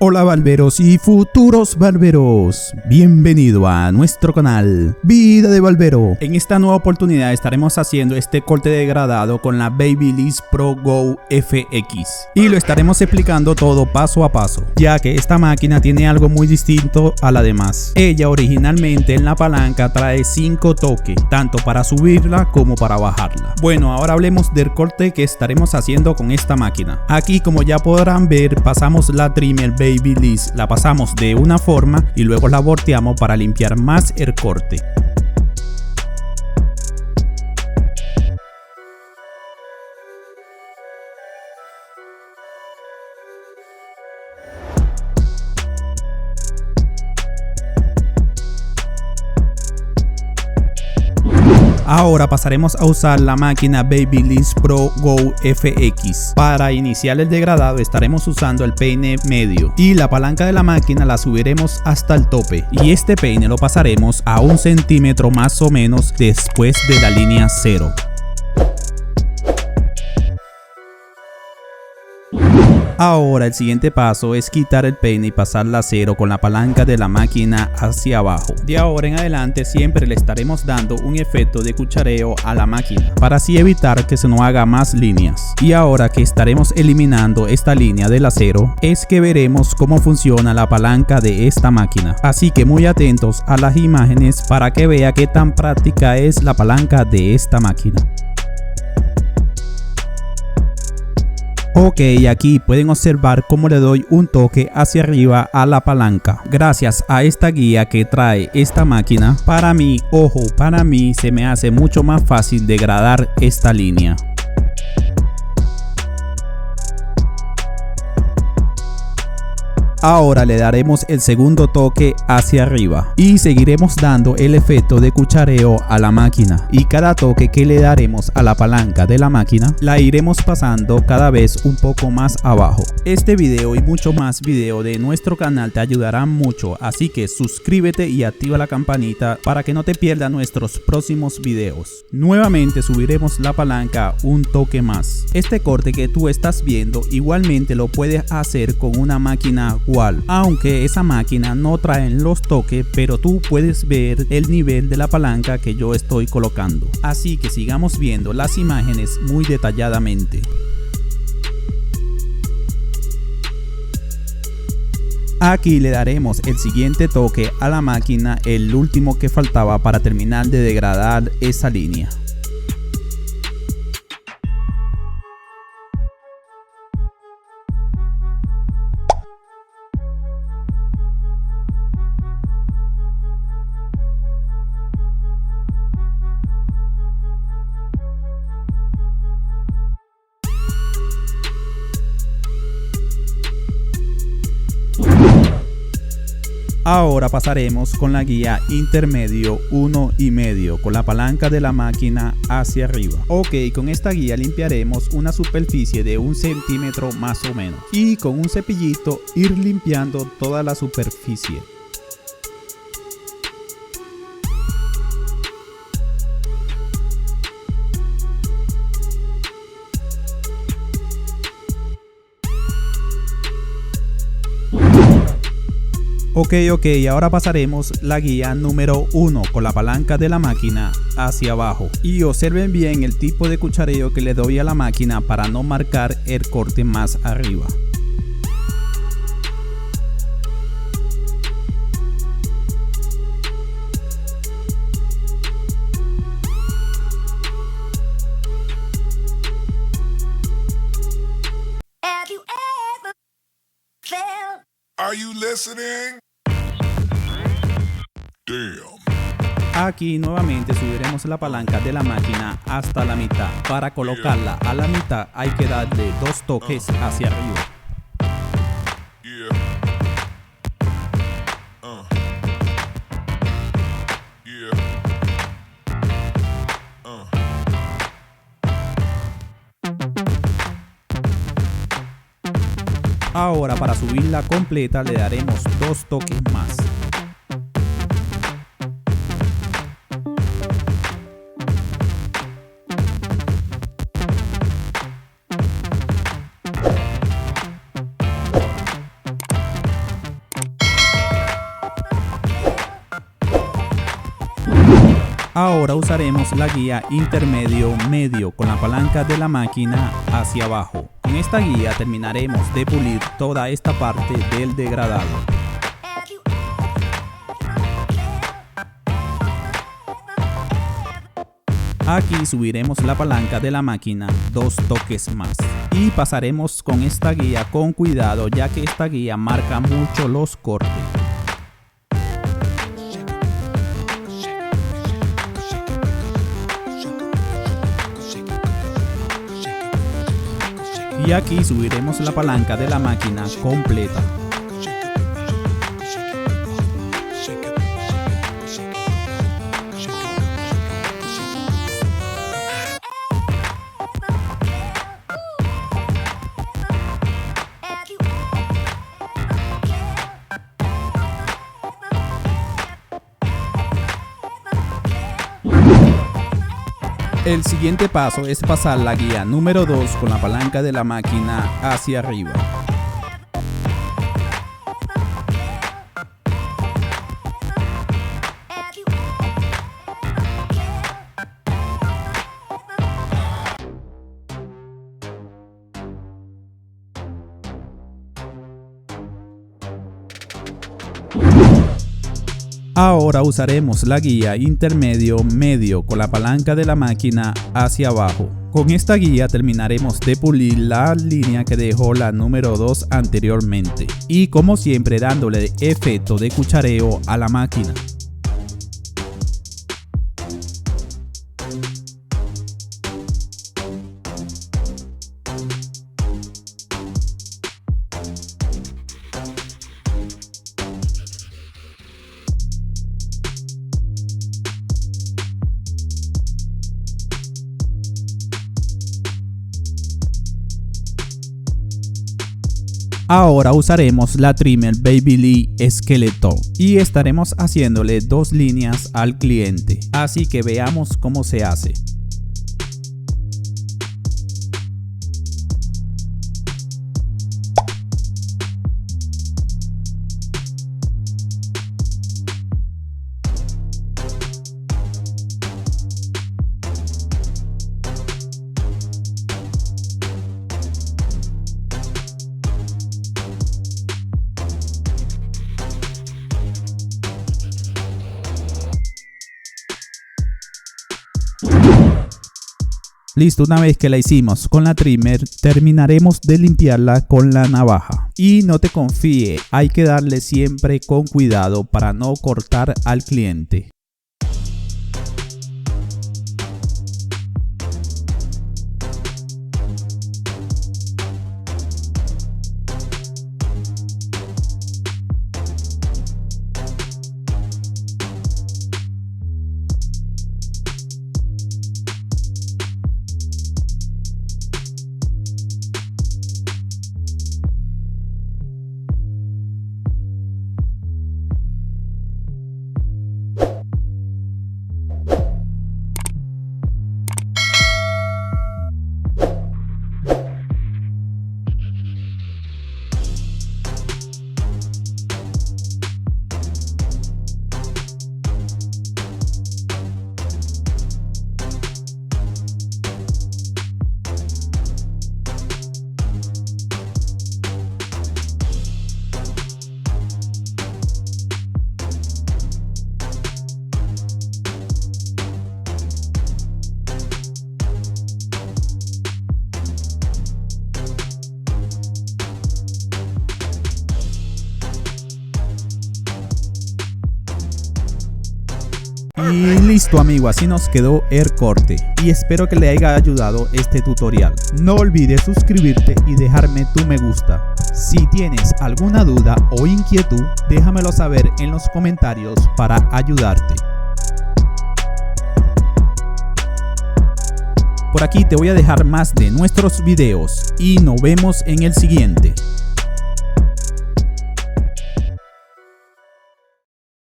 Hola barberos y futuros barberos, bienvenido a nuestro canal Vida de Barbero. En esta nueva oportunidad estaremos haciendo este corte degradado con la Babyliss Pro Go FX y lo estaremos explicando todo paso a paso, ya que esta máquina tiene algo muy distinto a la demás. Ella originalmente en la palanca trae 5 toques, tanto para subirla como para bajarla. Bueno, ahora hablemos del corte que estaremos haciendo con esta máquina. Aquí, como ya podrán ver, pasamos la trimmer Babyliss, la pasamos de una forma y luego la volteamos para limpiar más el corte. Ahora pasaremos a usar la máquina Babyliss Pro Go FX. Para iniciar el degradado estaremos usando el peine medio y la palanca de la máquina la subiremos hasta el tope, y este peine lo pasaremos a 1 centímetro más o menos después de la línea 0. Ahora el siguiente paso es quitar el peine y pasar la 0 con la palanca de la máquina hacia abajo. De ahora en adelante siempre le estaremos dando un efecto de cuchareo a la máquina para así evitar que se nos haga más líneas. Y ahora que estaremos eliminando esta línea de la 0 es que veremos cómo funciona la palanca de esta máquina. Así que muy atentos a las imágenes para que vea qué tan práctica es la palanca de esta máquina. Ok, aquí pueden observar cómo le doy un toque hacia arriba a la palanca. Gracias a esta guía que trae esta máquina, para mí se me hace mucho más fácil degradar esta línea. Ahora le daremos el segundo toque hacia arriba y seguiremos dando el efecto de cuchareo a la máquina, y cada toque que le daremos a la palanca de la máquina la iremos pasando cada vez un poco más abajo. Este video y mucho más video de nuestro canal te ayudarán mucho, así que suscríbete y activa la campanita para que no te pierdas nuestros próximos videos. Nuevamente subiremos la palanca un toque más. Este corte que tú estás viendo igualmente lo puedes hacer con una máquina, aunque esa máquina no trae los toques, pero tú puedes ver el nivel de la palanca que yo estoy colocando. Así que sigamos viendo las imágenes muy detalladamente. Aquí le daremos el siguiente toque a la máquina, el último que faltaba para terminar de degradar esa línea. Ahora pasaremos con la guía intermedio 1,5 con la palanca de la máquina hacia arriba. Ok, con esta guía limpiaremos una superficie de 1 centímetro más o menos, y con un cepillito ir limpiando toda la superficie. Ok, ahora pasaremos la guía número 1 con la palanca de la máquina hacia abajo, y observen bien el tipo de cuchareo que le doy a la máquina para no marcar el corte más arriba. Are you listening? Damn. Aquí nuevamente subiremos la palanca de la máquina hasta la mitad. Para colocarla a la mitad hay que darle 2 toques hacia arriba. Yeah. Ahora para subirla completa le daremos 2 toques más. Ahora usaremos la guía intermedio-medio con la palanca de la máquina hacia abajo. Con esta guía terminaremos de pulir toda esta parte del degradado. Aquí subiremos la palanca de la máquina 2 toques más y pasaremos con esta guía con cuidado, ya que esta guía marca mucho los cortes. Y aquí subiremos la palanca de la máquina completa. El siguiente paso es pasar la guía número 2 con la palanca de la máquina hacia arriba. Ahora usaremos la guía intermedio-medio con la palanca de la máquina hacia abajo. Con esta guía terminaremos de pulir la línea que dejó la número 2 anteriormente. Y como siempre dándole efecto de cuchareo a la máquina. Ahora usaremos la trimmer Babyliss Skeleton y estaremos haciéndole 2 líneas al cliente, así que veamos cómo se hace. Listo, una vez que la hicimos con la trimmer, terminaremos de limpiarla con la navaja. Y no te confíes, hay que darle siempre con cuidado para no cortar al cliente. Y listo amigo, así nos quedó el corte y espero que le haya ayudado este tutorial. No olvides suscribirte y dejarme tu me gusta. Si tienes alguna duda o inquietud, déjamelo saber en los comentarios para ayudarte. Por aquí te voy a dejar más de nuestros videos y nos vemos en el siguiente.